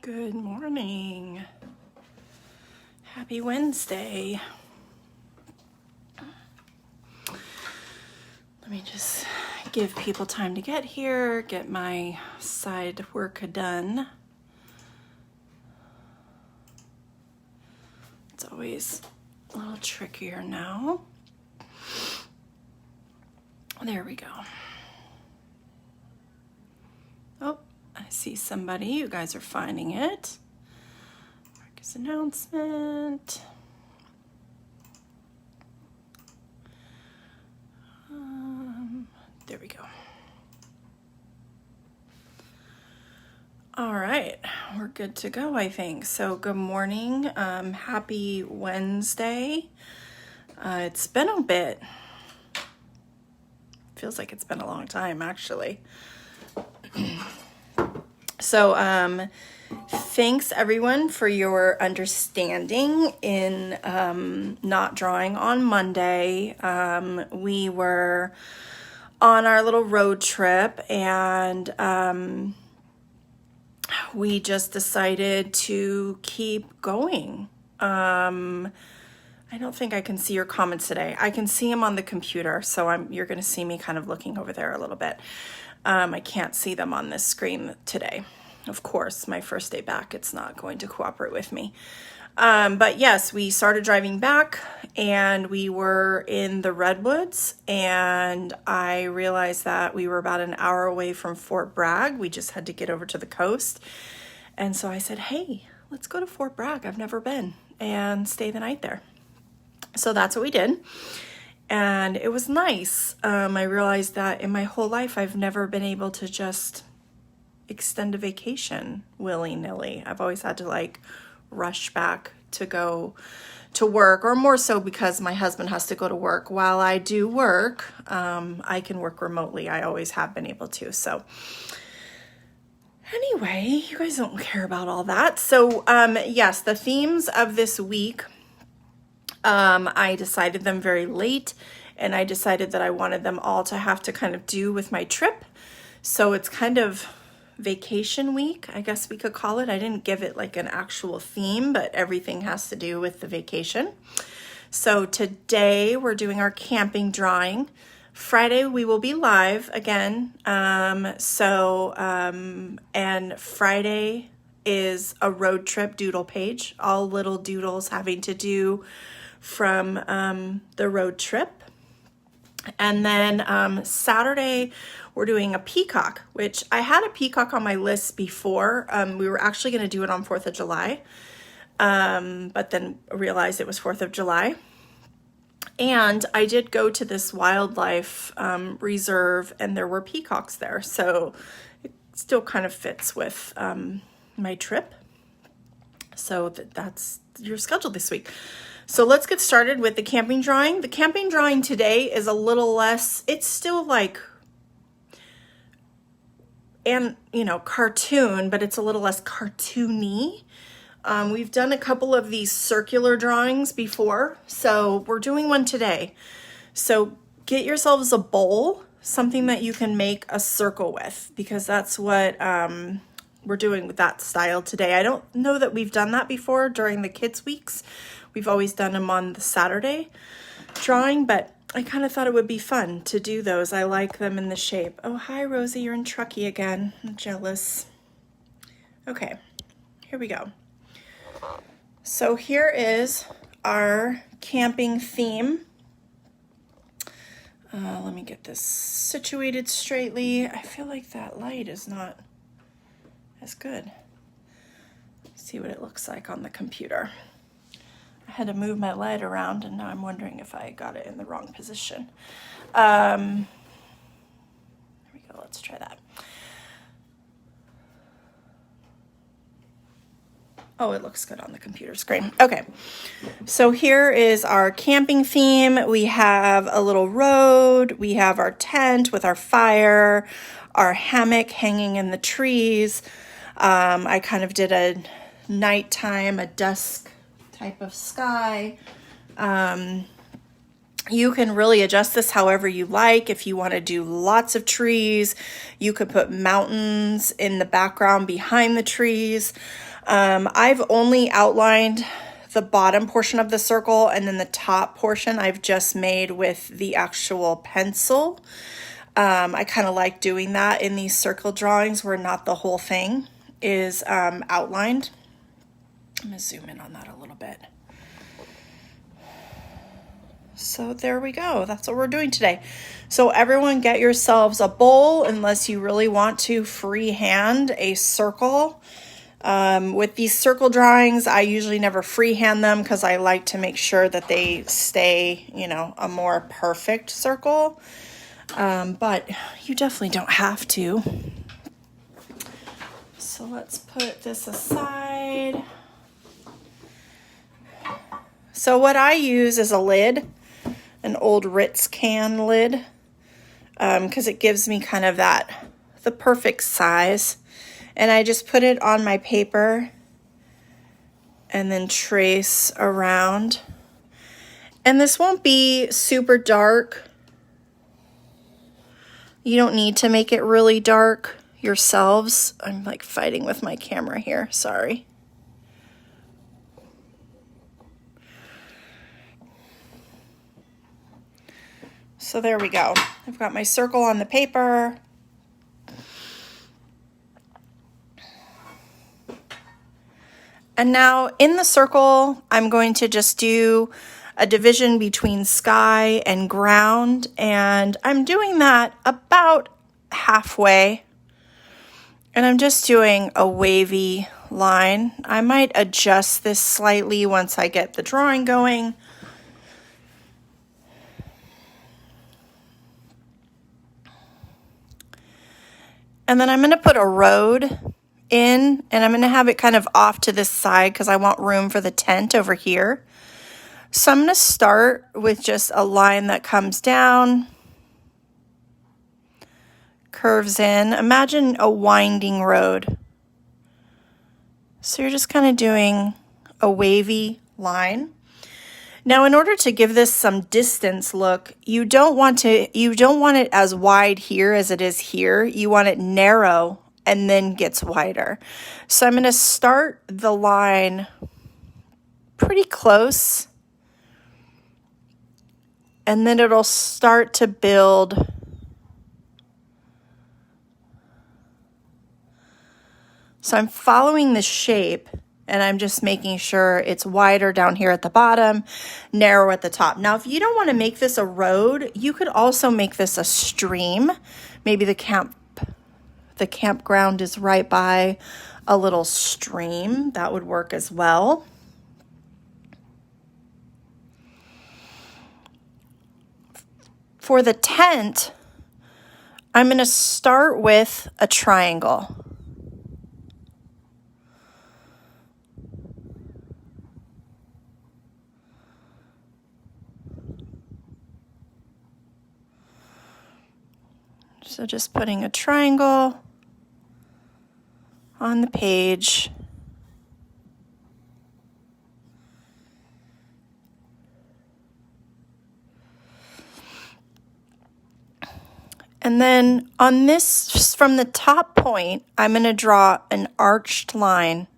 Good morning. Happy Wednesday. Let me just give people time to get here, get my side work done. It's always a little trickier now. There we go. Oh, I see somebody. You guys are finding it. Marcus announcement. There we go. All right, we're good to go, I think. So good morning. Happy Wednesday. It's been a bit. Feels like it's been a long time, actually. So thanks everyone for your understanding in not drawing on Monday. We were on our little road trip and we just decided to keep going. I don't think I can see your comments today. I can see them on the computer, so you're going to see me kind of looking over there a little bit. I can't see them on this screen today. Of course, my first day back, it's not going to cooperate with me. But yes, we started driving back and we were in the Redwoods, and I realized that we were about an hour away from Fort Bragg. We just had to get over to the coast. And so I said, hey, let's go to Fort Bragg. I've never been, and stay the night there. So that's what we did. And it was nice. I realized that in my whole life, I've never been able to just extend a vacation willy-nilly. I've always had to rush back to go to work, or more so because my husband has to go to work. While I do work, I can work remotely. I always have been able to. So anyway, you guys don't care about all that. So yes, the themes of this week, I decided them very late, and I decided that I wanted them all to have to kind of do with my trip. So it's kind of vacation week, I guess we could call it. I didn't give it like an actual theme, but everything has to do with the vacation. So today we're doing our camping drawing. Friday we will be live again. And Friday is a road trip doodle page, all little doodles having to do from the road trip. And then Saturday, we're doing a peacock, which I had a peacock on my list before. We were actually going to do it on 4th of July, but then realized it was 4th of July. And I did go to this wildlife reserve, and there were peacocks there. So it still kind of fits with my trip. So that's your schedule this week. So let's get started with the camping drawing. The camping drawing today is a little less, it's still cartoon, but it's a little less cartoony. We've done a couple of these circular drawings before, so we're doing one today. So get yourselves a bowl, something that you can make a circle with, because that's what we're doing with that style today. I don't know that we've done that before during the kids' weeks. We've always done them on the Saturday drawing, but I kind of thought it would be fun to do those. I like them in the shape. Oh, hi, Rosie. You're in Truckee again. I'm jealous. Okay, here we go. So here is our camping theme. Let me get this situated straightly. I feel like that light is not as good. Let's see what it looks like on the computer. I had to move my light around, and now I'm wondering if I got it in the wrong position. There we go. Let's try that. Oh, it looks good on the computer screen. Okay, so here is our camping theme. We have a little road. We have our tent with our fire, our hammock hanging in the trees. I kind of did a nighttime, a dusk type of sky. You can really adjust this however you like. If you want to do lots of trees, you could put mountains in the background behind the trees. I've only outlined the bottom portion of the circle, and then the top portion I've just made with the actual pencil. I kind of like doing that in these circle drawings where not the whole thing is outlined. I'm going to zoom in on that a little bit. So there we go. That's what we're doing today. So everyone get yourselves a bowl unless you really want to freehand a circle. With these circle drawings, I usually never freehand them because I like to make sure that they stay, a more perfect circle. But you definitely don't have to. So let's put this aside. So what I use is a lid, an old Ritz can lid, because it gives me kind of the perfect size. And I just put it on my paper and then trace around. And this won't be super dark. You don't need to make it really dark yourselves. I'm like fighting with my camera here, sorry. So there we go. I've got my circle on the paper. And now in the circle, I'm going to just do a division between sky and ground, and I'm doing that about halfway. And I'm just doing a wavy line. I might adjust this slightly once I get the drawing going. And then I'm going to put a road in, and I'm going to have it kind of off to this side because I want room for the tent over here. So I'm going to start with just a line that comes down, curves in. Imagine a winding road. So you're just kind of doing a wavy line. Now, in order to give this some distance look, you don't want it as wide here as it is here. You want it narrow and then gets wider. So I'm going to start the line pretty close, and then it'll start to build. So I'm following the shape, and I'm just making sure it's wider down here at the bottom, narrow at the top. Now, if you don't want to make this a road, you could also make this a stream. Maybe the campground is right by a little stream. That would work as well. For the tent, I'm going to start with a triangle. So just putting a triangle on the page. And then on this, from the top point, I'm going to draw an arched line,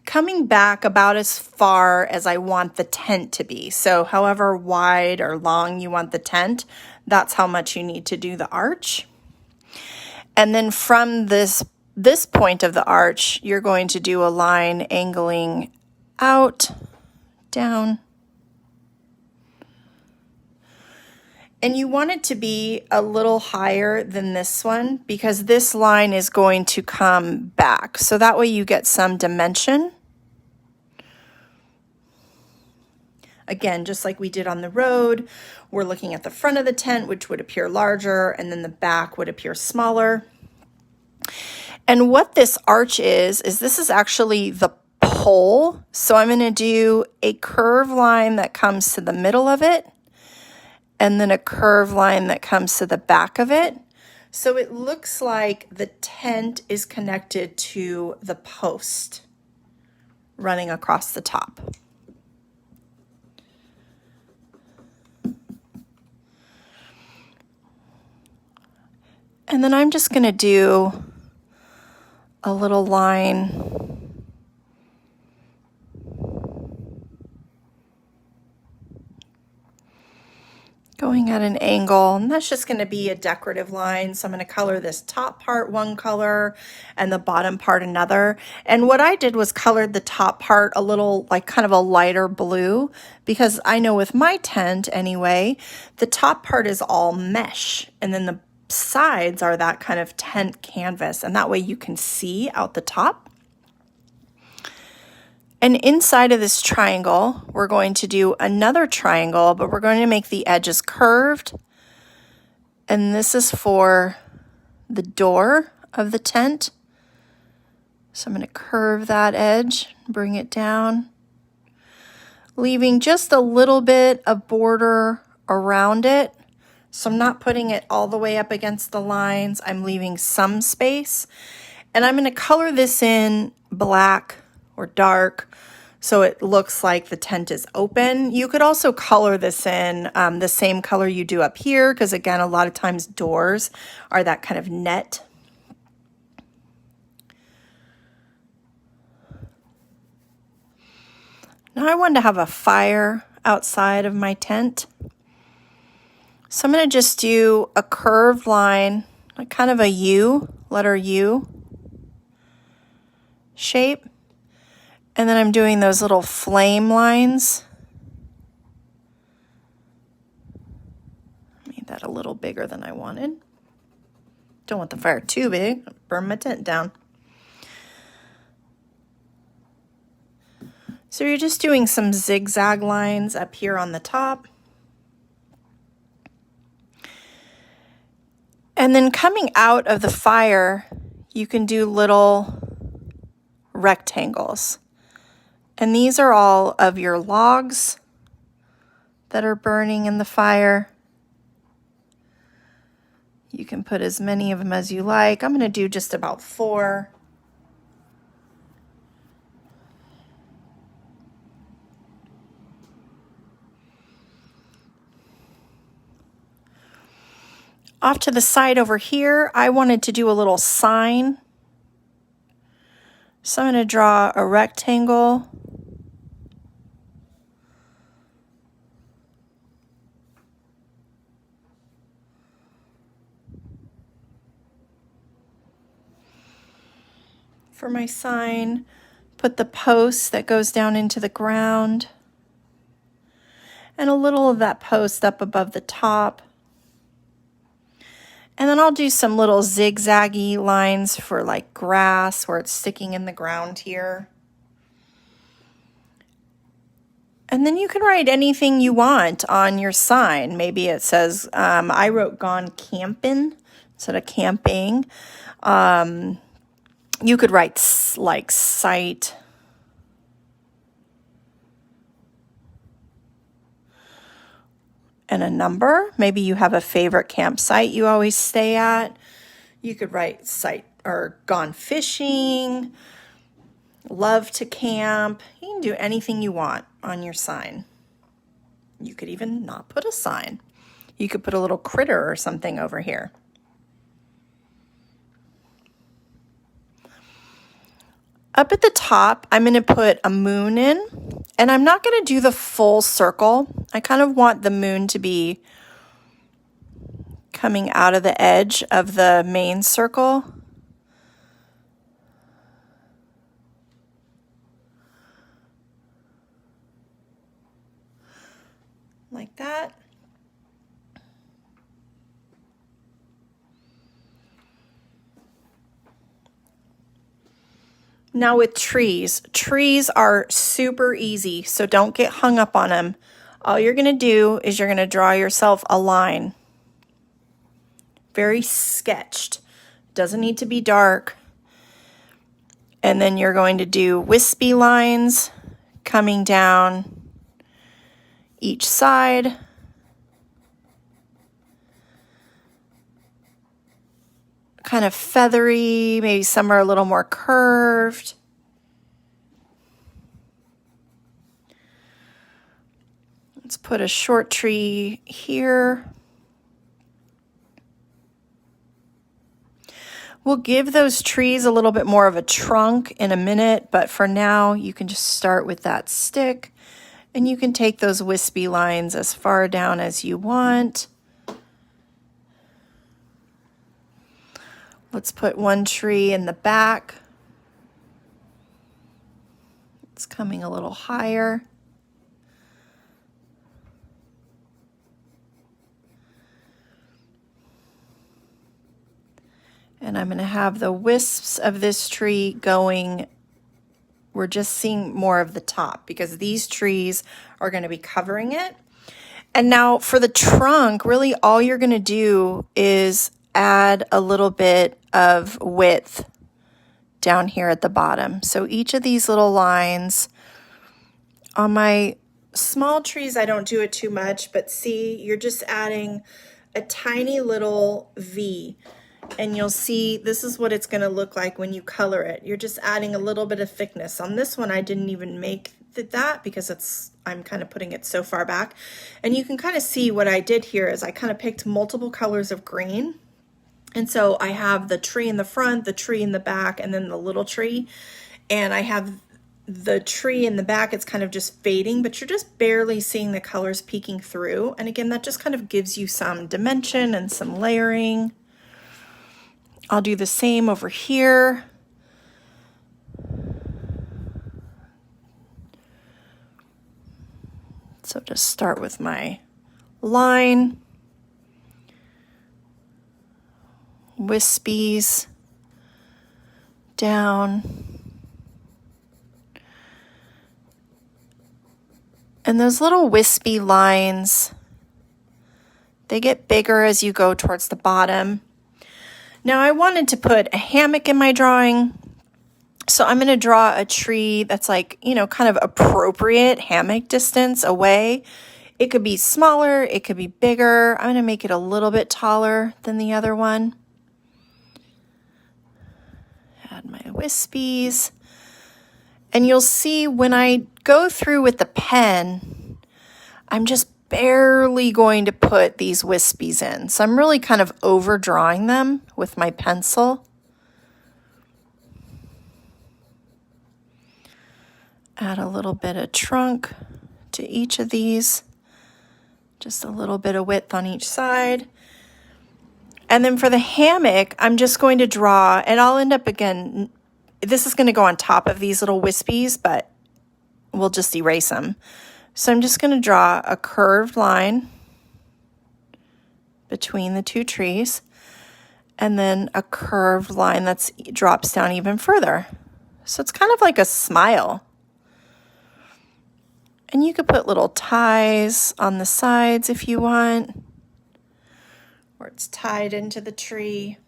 coming back about as far as I want the tent to be. So however wide or long you want the tent, that's how much you need to do the arch. And then from this point of the arch, you're going to do a line angling out, down. And you want it to be a little higher than this one because this line is going to come back. So that way you get some dimension. Again, just like we did on the road, we're looking at the front of the tent, which would appear larger, and then the back would appear smaller. And what this arch is this is actually the pole. So I'm going to do a curved line that comes to the middle of it, and then a curved line that comes to the back of it. So it looks like the tent is connected to the post running across the top. And then I'm just going to do a little line. Going at an angle, and that's just going to be a decorative line. So I'm going to color this top part one color and the bottom part another. And what I did was colored the top part a little like kind of a lighter blue, because I know with my tent anyway, the top part is all mesh and then the sides are that kind of tent canvas, and that way you can see out the top. And inside of this triangle, we're going to do another triangle, but we're going to make the edges curved. And this is for the door of the tent. So I'm going to curve that edge, bring it down, leaving just a little bit of border around it. So I'm not putting it all the way up against the lines. I'm leaving some space. And I'm going to color this in black or dark, so it looks like the tent is open. You could also color this in the same color you do up here, because again, a lot of times doors are that kind of net. Now I wanted to have a fire outside of my tent. So I'm going to just do a curved line, like kind of a U, letter U shape. And then I'm doing those little flame lines. Made that a little bigger than I wanted. Don't want the fire too big, burn my tent down. So you're just doing some zigzag lines up here on the top. And then coming out of the fire, you can do little rectangles. And these are all of your logs that are burning in the fire. You can put as many of them as you like. I'm going to do just about 4. Off to the side over here, I wanted to do a little sign. So I'm going to draw a rectangle. For my sign, put the post that goes down into the ground and a little of that post up above the top. And then I'll do some little zigzaggy lines for like grass where it's sticking in the ground here. And then you can write anything you want on your sign. Maybe it says, I wrote "gone camping" instead of camping. You could write like site. And a number. Maybe you have a favorite campsite you always stay at. You could write site or gone fishing, love to camp. You can do anything you want on your sign. You could even not put a sign. You could put a little critter or something over here. Up at the top, I'm going to put a moon in, and I'm not going to do the full circle. I kind of want the moon to be coming out of the edge of the main circle. Like that. Now with trees are super easy, so don't get hung up on them. All you're going to do is you're going to draw yourself a line. Very sketched. Doesn't need to be dark. And then you're going to do wispy lines coming down each side. Kind of feathery, maybe some are a little more curved. Let's put a short tree here. We'll give those trees a little bit more of a trunk in a minute, but for now you can just start with that stick and you can take those wispy lines as far down as you want. Let's put one tree in the back. It's coming a little higher. And I'm going to have the wisps of this tree going. We're just seeing more of the top because these trees are going to be covering it. And now for the trunk, really all you're going to do is add a little bit of width down here at the bottom. So each of these little lines, on my small trees, I don't do it too much, but see, you're just adding a tiny little V. And you'll see this is what it's going to look like when you color it. You're just adding a little bit of thickness. On this one, I didn't even make that because I'm kind of putting it so far back. And you can kind of see what I did here is I kind of picked multiple colors of green. And so I have the tree in the front, the tree in the back, and then the little tree. And I have the tree in the back, it's kind of just fading, but you're just barely seeing the colors peeking through. And again, that just kind of gives you some dimension and some layering. I'll do the same over here. So just start with my line, wispies down. And those little wispy lines, they get bigger as you go towards the bottom. Now I wanted to put a hammock in my drawing, so I'm going to draw a tree that's like, you know, kind of appropriate hammock distance away. It could be smaller, it could be bigger. I'm going to make it a little bit taller than the other one. Add my wispies. And you'll see when I go through with the pen, I'm just barely going to put these wispies in. So I'm really kind of overdrawing them with my pencil. Add a little bit of trunk to each of these. Just a little bit of width on each side. And then for the hammock, I'm just going to draw, and I'll end up again, this is going to go on top of these little wispies, but we'll just erase them. So I'm just going to draw a curved line between the two trees and then a curved line that drops down even further. So it's kind of like a smile. And you could put little ties on the sides if you want, where it's tied into the tree.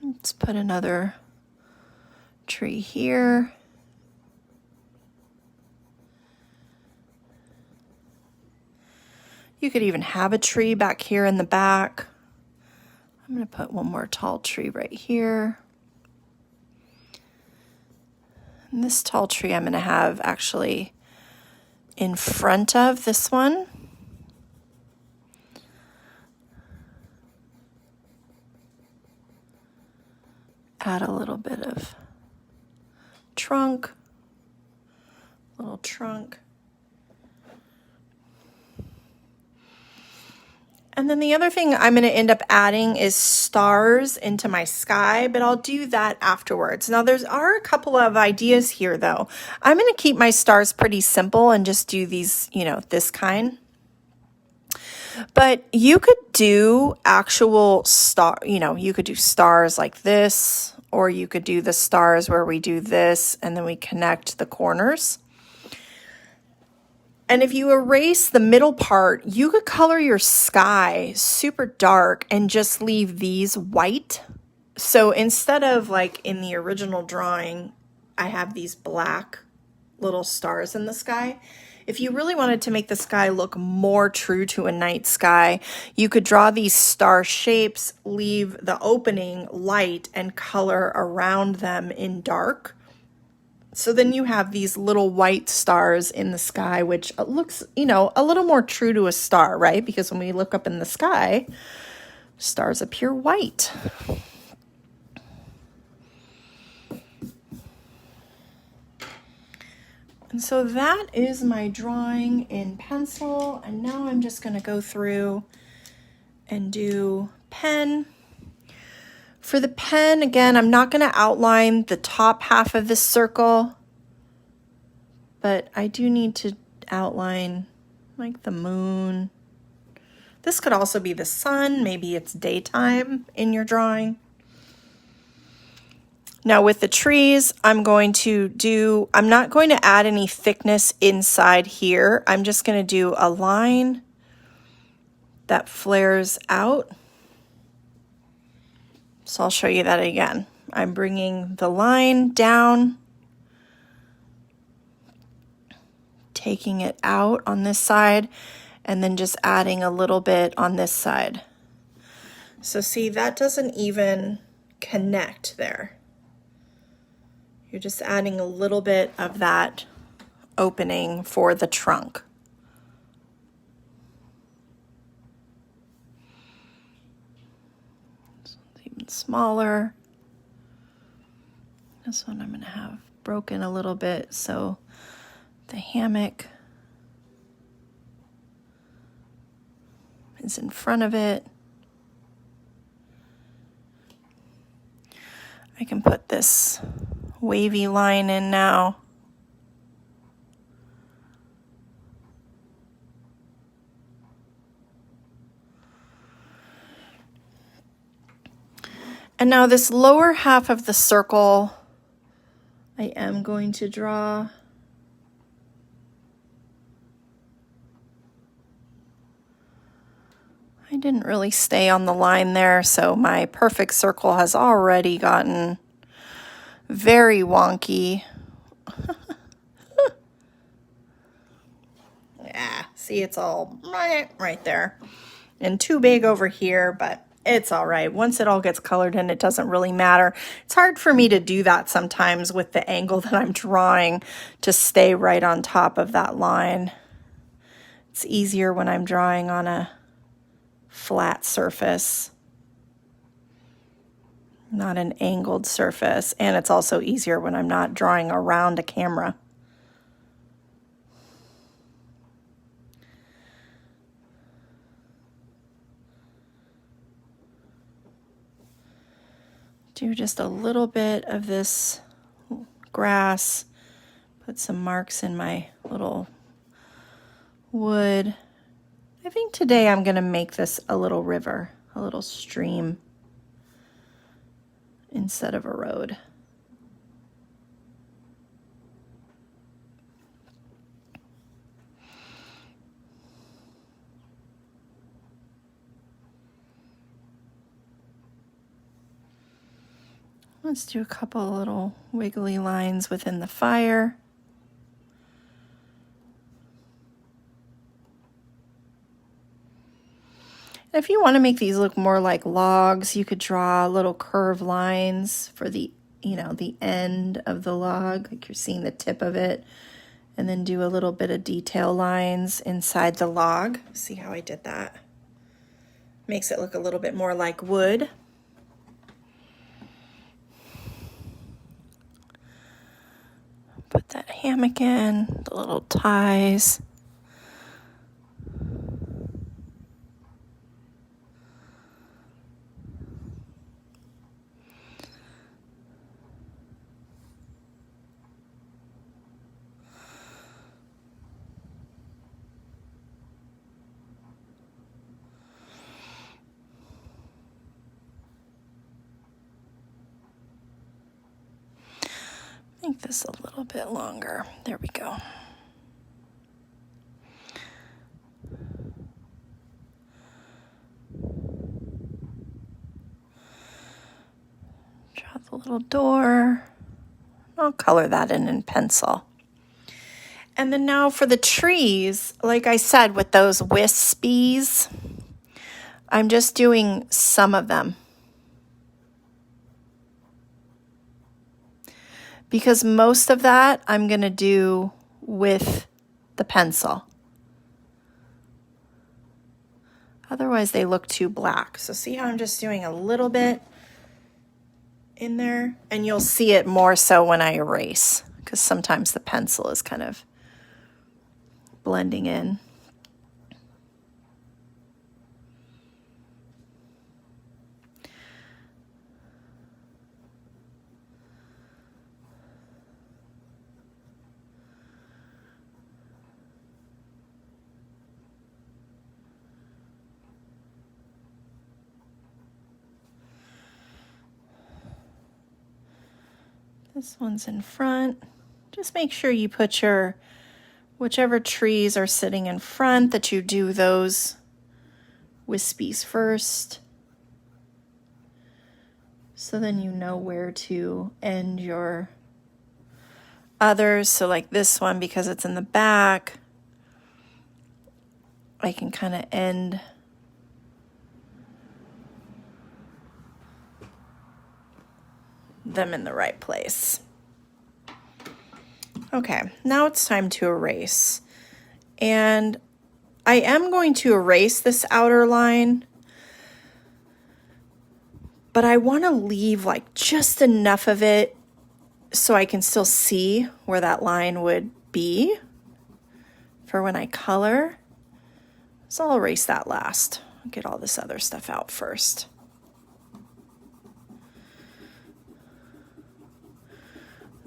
Let's put another tree here. You could even have a tree back here in the back. I'm going to put one more tall tree right here. And this tall tree I'm going to have actually in front of this one. Add a little bit of trunk, little trunk. And then the other thing I'm going to end up adding is stars into my sky, but I'll do that afterwards. Now there are a couple of ideas here though. I'm going to keep my stars pretty simple and just do these, you know, this kind. But you could do actual star, you know, you could do stars like this, or you could do the stars where we do this and then we connect the corners. And if you erase the middle part, you could color your sky super dark and just leave these white. So instead of like in the original drawing, I have these black little stars in the sky. If you really wanted to make the sky look more true to a night sky, you could draw these star shapes, leave the opening light, and color around them in dark. So then you have these little white stars in the sky, which looks, you know, a little more true to a star, right? Because when we look up in the sky, Stars appear white. And so that is my drawing in pencil. And now I'm just going to go through and do pen. For the pen, again, I'm not going to outline the top half of this circle, but I do need to outline like the moon. This could also be the sun. Maybe it's daytime in your drawing. Now with the trees, I'm not going to add any thickness inside here. I'm just going to do a line that flares out. So I'll show you that again. I'm bringing the line down, taking it out on this side, and then just adding a little bit on this side. So see, that doesn't even connect there. You're just adding a little bit of that opening for the trunk. This one's even smaller. This one I'm going to have broken a little bit so the hammock is in front of it. I can put this wavy line in now. And now this lower half of the circle, I am going to draw I didn't really stay on the line there, so my perfect circle has already gotten very wonky. Yeah, see, it's all right there. And too big over here, but it's all right. Once it all gets colored in, it doesn't really matter. It's hard for me to do that sometimes with the angle that I'm drawing to stay right on top of that line. It's easier when I'm drawing on a flat surface, not an angled surface, and it's also easier when I'm not drawing around a camera. Do just a little bit of this grass, put some marks in my little wood. I think today I'm going to make this a little river, a little stream instead of a road. Let's do a couple little wiggly lines within the fire. If you want to make these look more like logs, you could draw little curved lines for the, the end of the log, like you're seeing the tip of it, and then do a little bit of detail lines inside the log. See how I did that? Makes it look a little bit more like wood. Put that hammock in, the little ties. Make this a little bit longer. There we go. Draw the little door. I'll color that in pencil. And then now for the trees, like I said, with those wispies, I'm just doing some of them. Because most of that I'm going to do with the pencil. Otherwise they look too black. So see how I'm just doing a little bit in there? And you'll see it more so when I erase, because sometimes the pencil is kind of blending in. This one's in front. Just make sure you put your, whichever trees are sitting in front, that you do those wispies first. So then you know where to end your others. So like this one, because it's in the back, I can kind of end them in the right place. Okay, now it's time to erase. And I am going to erase this outer line, but I want to leave like just enough of it so I can still see where that line would be for when I color. So I'll erase that last. I'll get all this other stuff out first.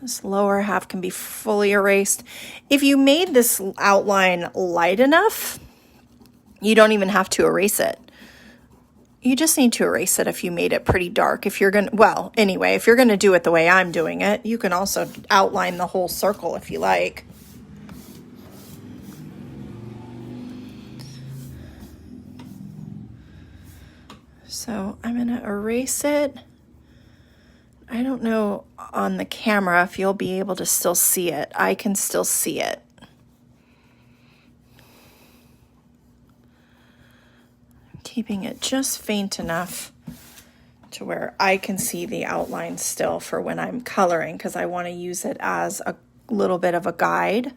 This lower half can be fully erased. If you made this outline light enough, you don't even have to erase it. You just need to erase it if you made it pretty dark. If you're gonna, well, anyway, if you're gonna do it the way I'm doing it, you can also outline the whole circle if you like. So I'm gonna erase it. I don't know on the camera if you'll be able to still see it. I can still see it. I'm keeping it just faint enough to where I can see the outline still for when I'm coloring, because I want to use it as a little bit of a guide.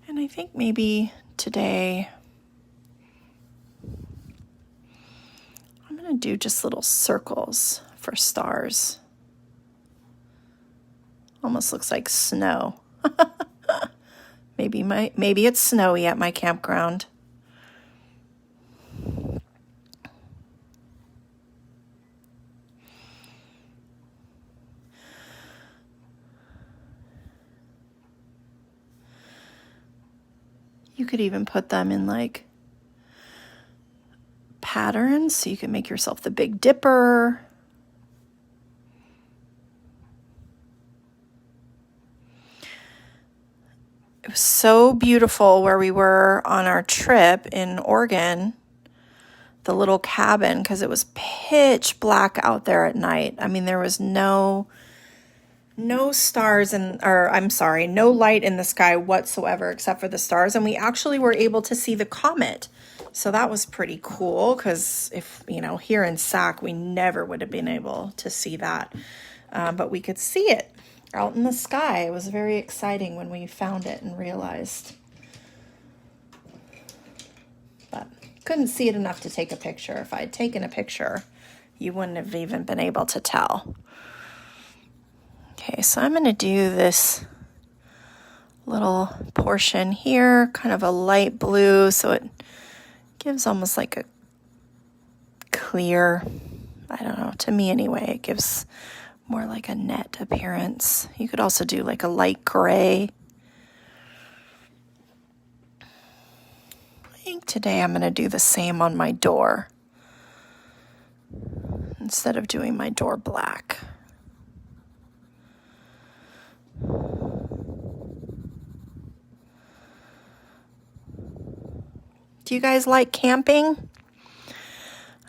And I think maybe today I'm going to do just little circles for stars. Almost looks like snow. Maybe it's snowy at my campground. You could even put them in like patterns, so you can make yourself the Big Dipper. It was so beautiful where we were on our trip in Oregon, the little cabin, because it was pitch black out there at night. I mean, there was no stars no light in the sky whatsoever except for the stars, and we actually were able to see the comet. So that was pretty cool, because if, here in Sac, we never would have been able to see that. But we could see it out in the sky. It was very exciting when we found it and realized. But couldn't see it enough to take a picture. If I had taken a picture, you wouldn't have even been able to tell. Okay, so I'm going to do this little portion here, kind of a light blue, so it gives almost like a clear, I don't know, to me anyway, it gives more like a net appearance. You could also do like a light gray. I think today I'm going to do the same on my door instead of doing my door black. Do you guys like camping?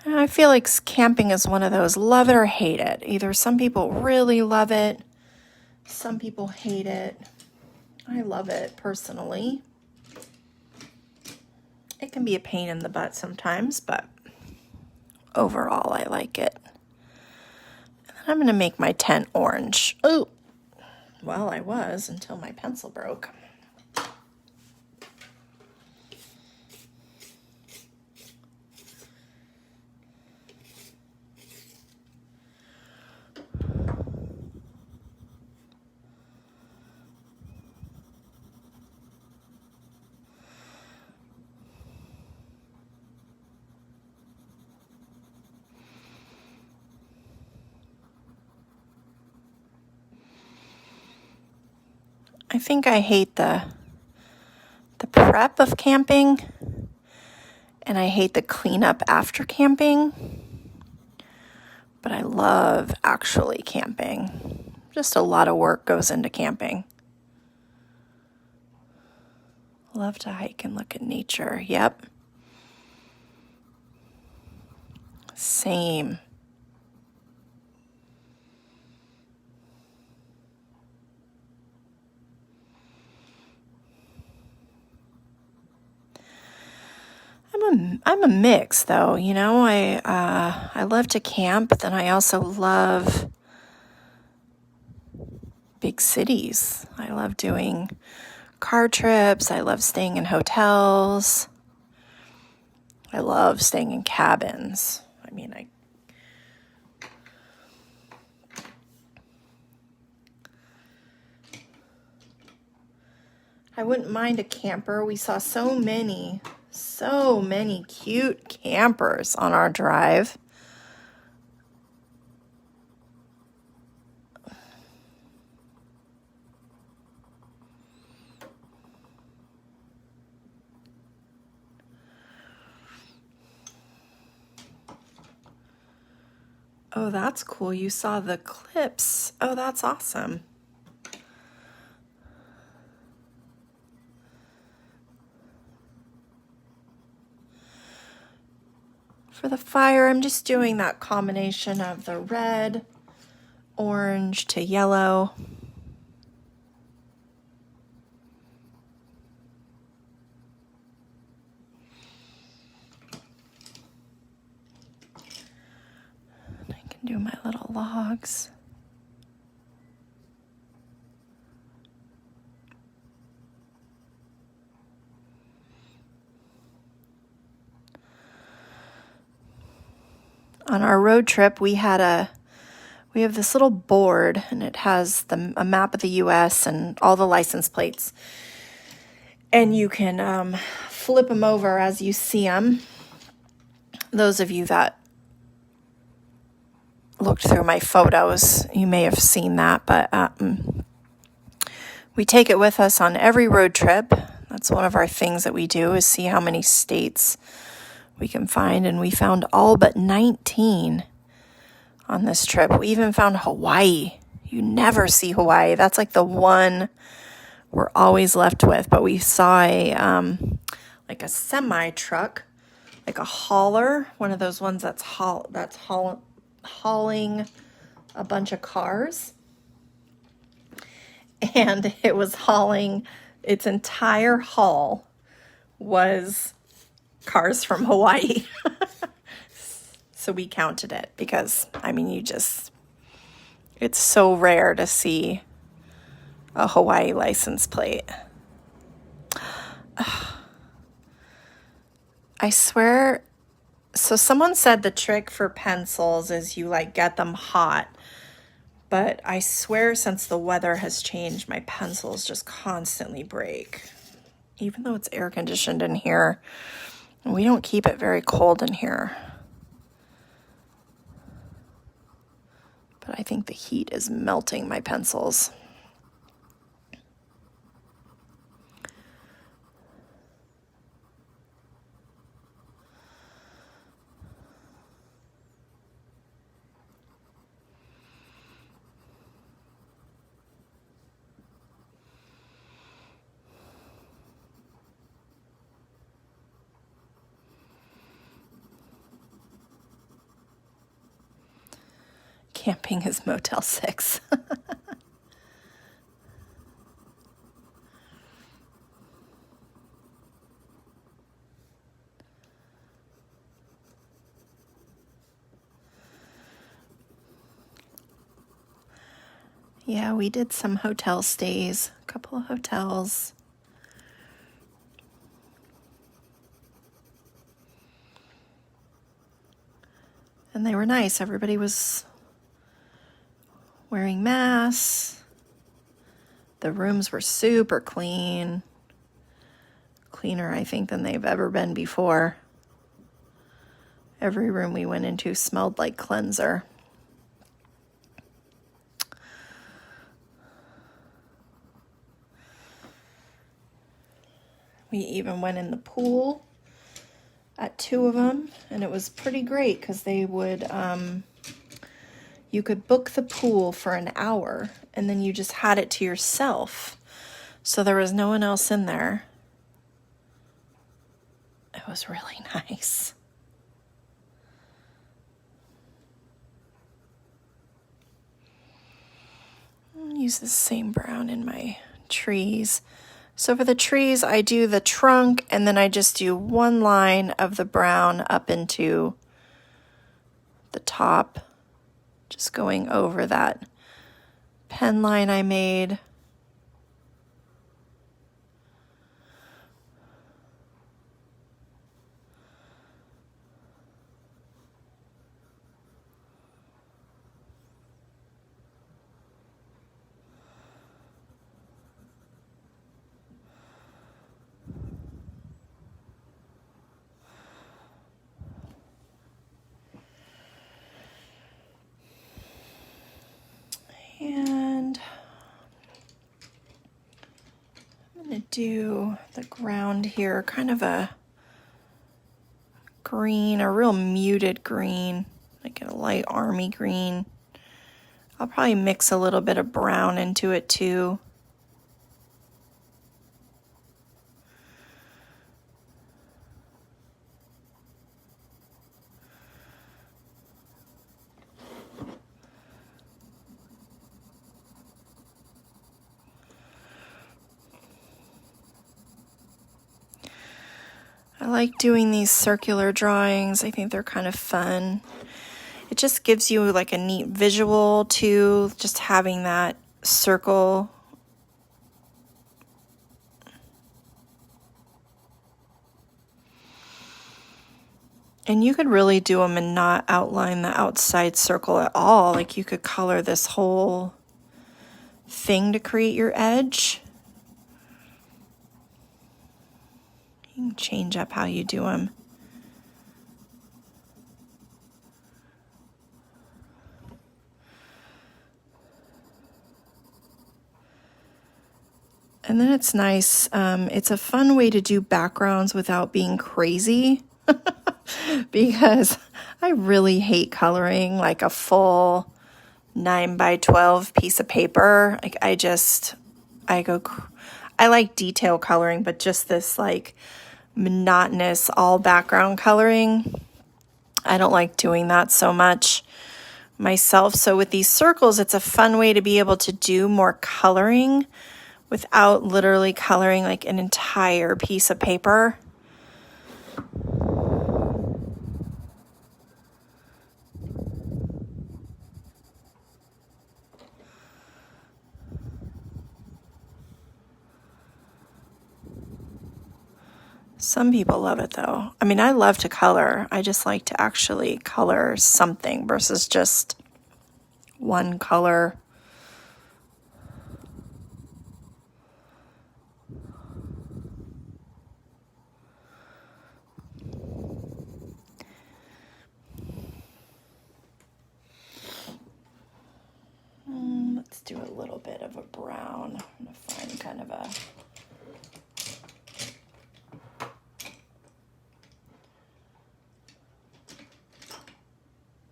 I feel like camping is one of those love it or hate it. Either some people really love it, some people hate it. I love it personally. It can be a pain in the butt sometimes, but overall I like it. And I'm going to make my tent orange. Oh, well, I was until my pencil broke. I think I hate the prep of camping, and I hate the cleanup after camping, but I love actually camping. Just a lot of work goes into camping. Love to hike and look at nature. Yep. Same. I'm a mix though, you know. I love to camp, but then I also love big cities. I love doing car trips. I love staying in hotels. I love staying in cabins. I mean, I wouldn't mind a camper. We saw so many cute campers on our drive. Oh, that's cool. You saw the clips. Oh, that's awesome. For the fire, I'm just doing that combination of the red, orange to yellow. And I can do my little logs. On our road trip, we have this little board, and it has a map of the U.S. and all the license plates. And you can flip them over as you see them. Those of you that looked through my photos, you may have seen that, but we take it with us on every road trip. That's one of our things that we do, is see how many states we can find, and we found all but 19 on this trip. We even found Hawaii. You never see Hawaii. That's like the one we're always left with. But we saw like a semi truck, like a hauler, one of those ones that's hauling a bunch of cars, and it was hauling, its entire haul was cars from Hawaii. So we counted it because, I mean, it's so rare to see a Hawaii license plate. I swear, so someone said the trick for pencils is you like get them hot, but I swear since the weather has changed, my pencils just constantly break. Even though it's air conditioned in here, we don't keep it very cold in here. But I think the heat is melting my pencils. Camping is Motel 6. Yeah, we did some hotel stays, a couple of hotels. And they were nice. Everybody was wearing masks. The rooms were super clean. Cleaner, I think, than they've ever been before. Every room we went into smelled like cleanser. We even went in the pool at 2 of them, and it was pretty great because they would, you could book the pool for an hour, and then you just had it to yourself. So there was no one else in there. It was really nice. I'll use the same brown in my trees. So for the trees, I do the trunk, and then I just do one line of the brown up into the top, just going over that pen line I made. And I'm going to do the ground here, kind of a green, a real muted green, like a light army green. I'll probably mix a little bit of brown into it too. I like doing these circular drawings. I think they're kind of fun. It just gives you like a neat visual too, just having that circle. And you could really do them and not outline the outside circle at all. Like you could color this whole thing to create your edge. You can change up how you do them. And then it's nice. It's a fun way to do backgrounds without being crazy because I really hate coloring like a full 9x12 piece of paper. Like I like detail coloring, but just this like monotonous all background coloring, I don't like doing that so much myself. So with these circles, it's a fun way to be able to do more coloring without literally coloring like an entire piece of paper. Some people love it though. I mean, I love to color. I just like to actually color something versus just one color. Let's do a little bit of a brown. I'm going to find kind of a...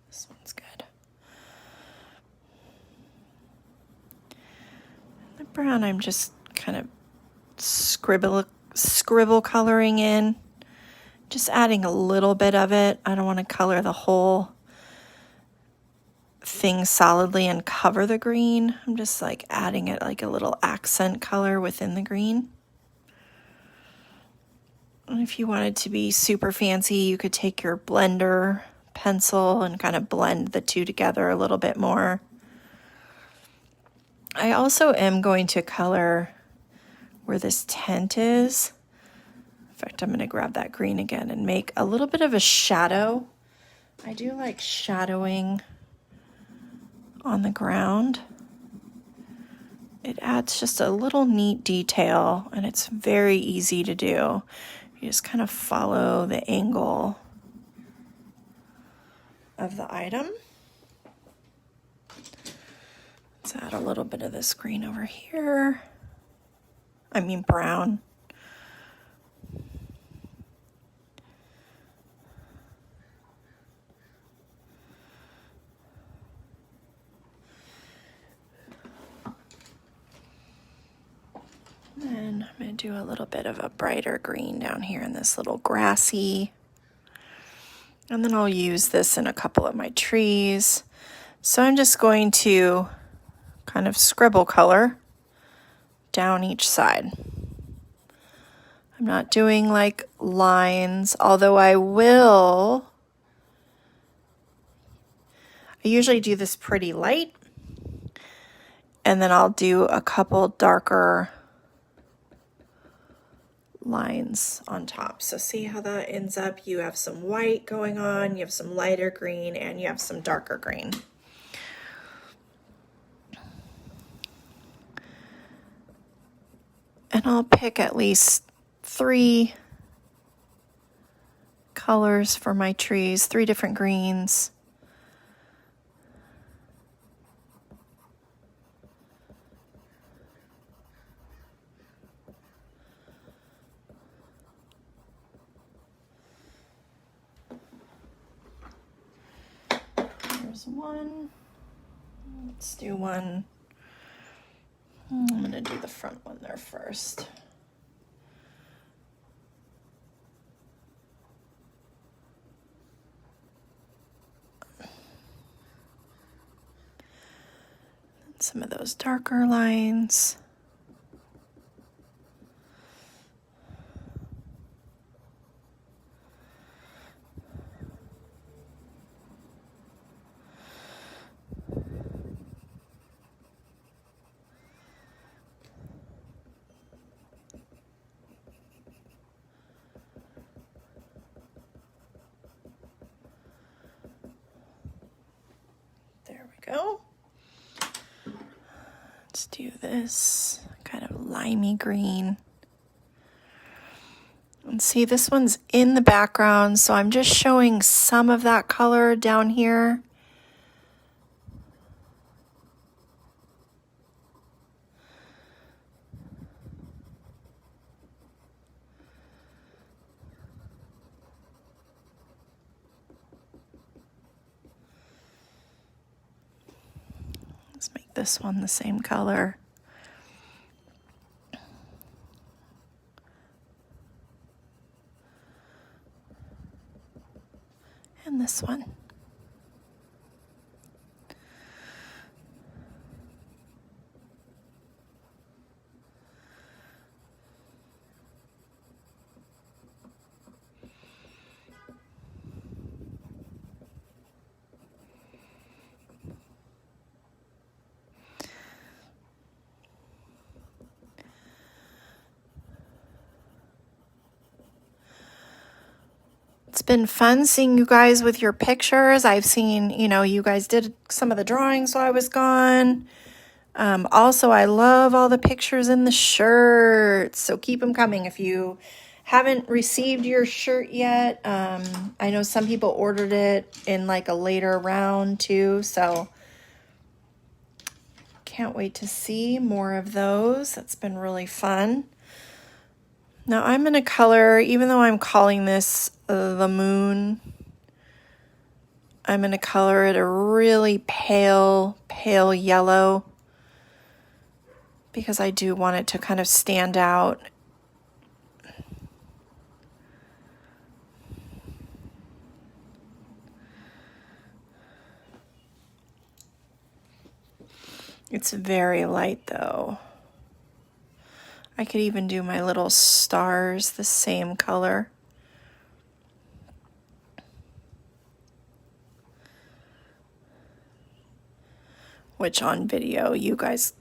This one's good. The brown I'm just kind of scribble coloring in. Just adding a little bit of it. I don't want to color the whole thing solidly and cover the green. I'm just like adding it like a little accent color within the green. And if you wanted to be super fancy, you could take your blender pencil and kind of blend the two together a little bit more. I also am going to color where this tent is. In fact, I'm going to grab that green again and make a little bit of a shadow. I do like shadowing on the ground. It adds just a little neat detail, and it's very easy to do. You just kind of follow the angle of the item. Let's add a little bit of this green over here. I mean brown. And I'm going to do a little bit of a brighter green down here in this little grassy. And then I'll use this in a couple of my trees. So I'm just going to kind of scribble color down each side. I'm not doing like lines, although I usually do this pretty light, and then I'll do a couple darker lines on top. So see how that ends up? You have some white going on, you have some lighter green, and you have some darker green. And I'll pick at least 3 colors for my trees, 3 different greens. There's one. Let's do one. I'm going to do the front one there first. Some of those darker lines. There we go. Let's do this kind of limey green. And see, this one's in the background, so I'm just showing some of that color down here. Let's make this one the same color. And this one. It's been fun seeing you guys with your pictures. I've seen, you guys did some of the drawings while I was gone. Also, I love all the pictures in the shirts, so keep them coming. If you haven't received your shirt yet, I know some people ordered it in like a later round too, so can't wait to see more of those. That's been really fun. Now I'm going to color, even though I'm calling this the moon, I'm going to color it a really pale yellow because I do want it to kind of stand out. It's very light though. I could even do my little stars the same color. which on video you guys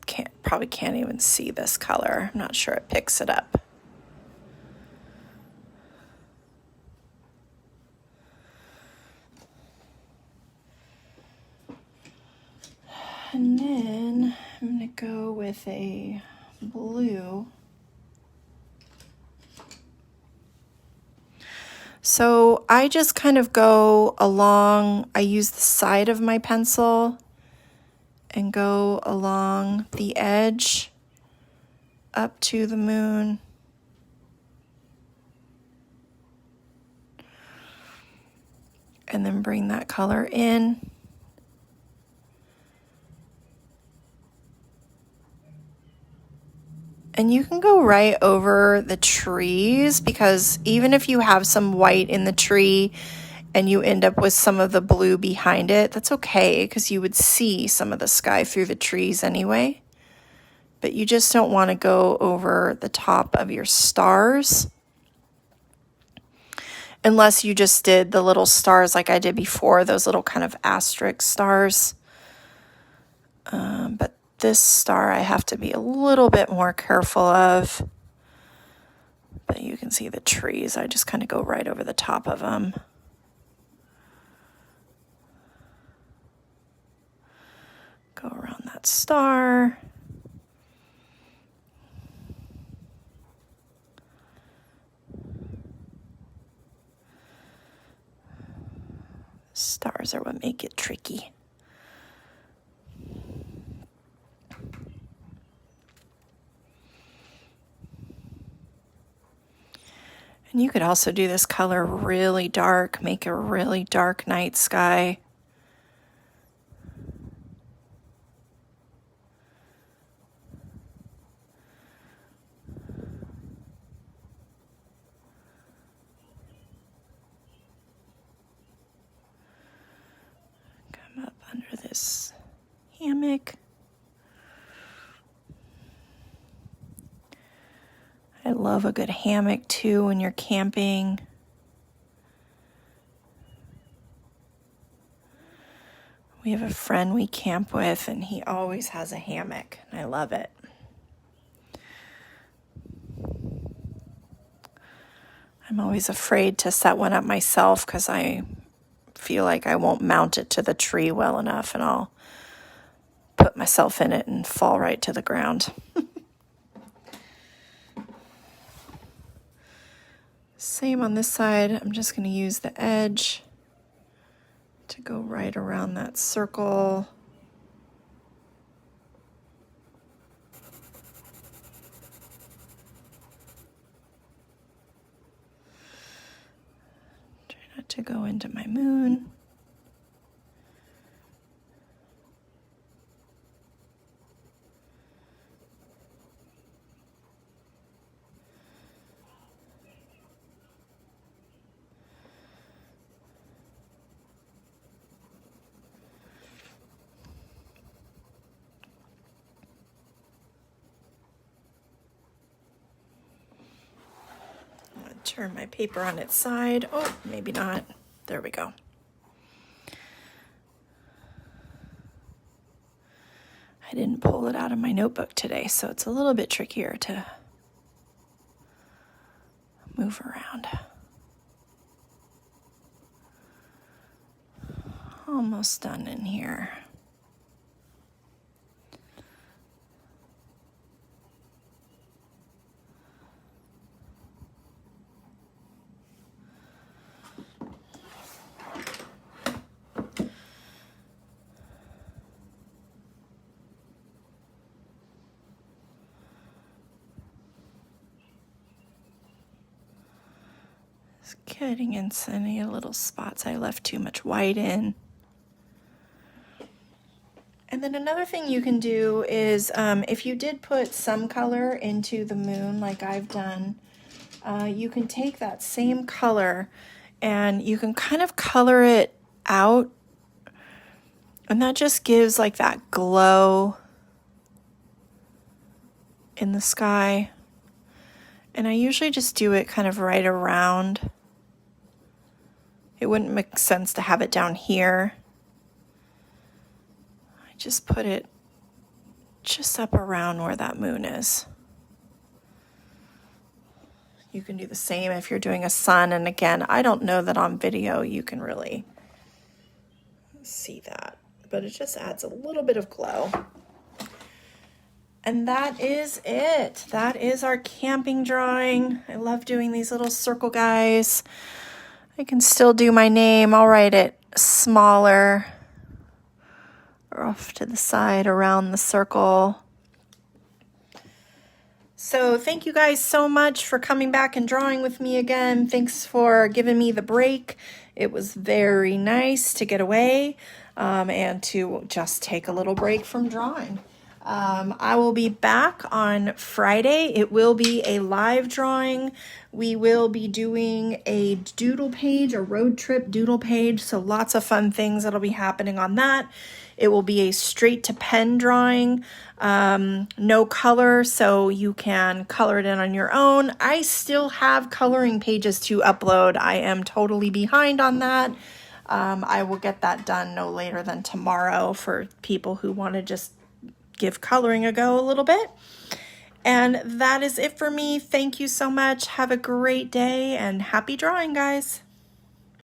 probably can't even see this color. I'm not sure it picks it up. And then I'm going to go with a blue. So I just kind of go along, I use the side of my pencil and go along the edge up to the moon. And then bring that color in. And you can go right over the trees, because even if you have some white in the tree and you end up with some of the blue behind it, that's okay, because you would see some of the sky through the trees anyway. But you just don't want to go over the top of your stars. Unless you just did the little stars like I did before, those little kind of asterisk stars. But this star I have to be a little bit more careful of. But you can see the trees. I just kind of go right over the top of them. Go around that star. Stars are what make it tricky. And you could also do this color really dark, make a really dark night sky. Come up under this hammock. I love a good hammock too when you're camping. We have a friend we camp with and he always has a hammock and I love it. I'm always afraid to set one up myself because I feel like I won't mount it to the tree well enough and I'll put myself in it and fall right to the ground. Same on this side. I'm just going to use the edge to go right around that circle. Try not to go into my moon. Turn my paper on its side. Oh, maybe not. There we go. I didn't pull it out of my notebook today, so it's a little bit trickier to move around. Almost done in here. Getting in any little spots I left too much white in. And then another thing you can do is if you did put some color into the moon like I've done, you can take that same color and you can kind of color it out, and that just gives like that glow in the sky. And I usually just do it kind of right around. It wouldn't make sense to have it down here. I just put it just up around where that moon is. You can do the same if you're doing a sun. And again, I don't know that on video you can really see that, but it just adds a little bit of glow. And that is it. That is our camping drawing. I love doing these little circle guys. I can still do my name. I'll write it smaller or off to the side around the circle. So thank you guys so much for coming back and drawing with me again. Thanks for giving me the break. It was very nice to get away and to just take a little break from drawing. I will be back on Friday. It will be a live drawing. We will be doing a doodle page, a road trip doodle page. So lots of fun things that'll be happening on that. It will be a straight to pen drawing, no color, so you can color it in on your own. I still have coloring pages to upload. I am totally behind on that. I will get that done no later than tomorrow for people who want to just give coloring a go a little bit. And that is it for me. Thank you so much. Have a great day and happy drawing, guys.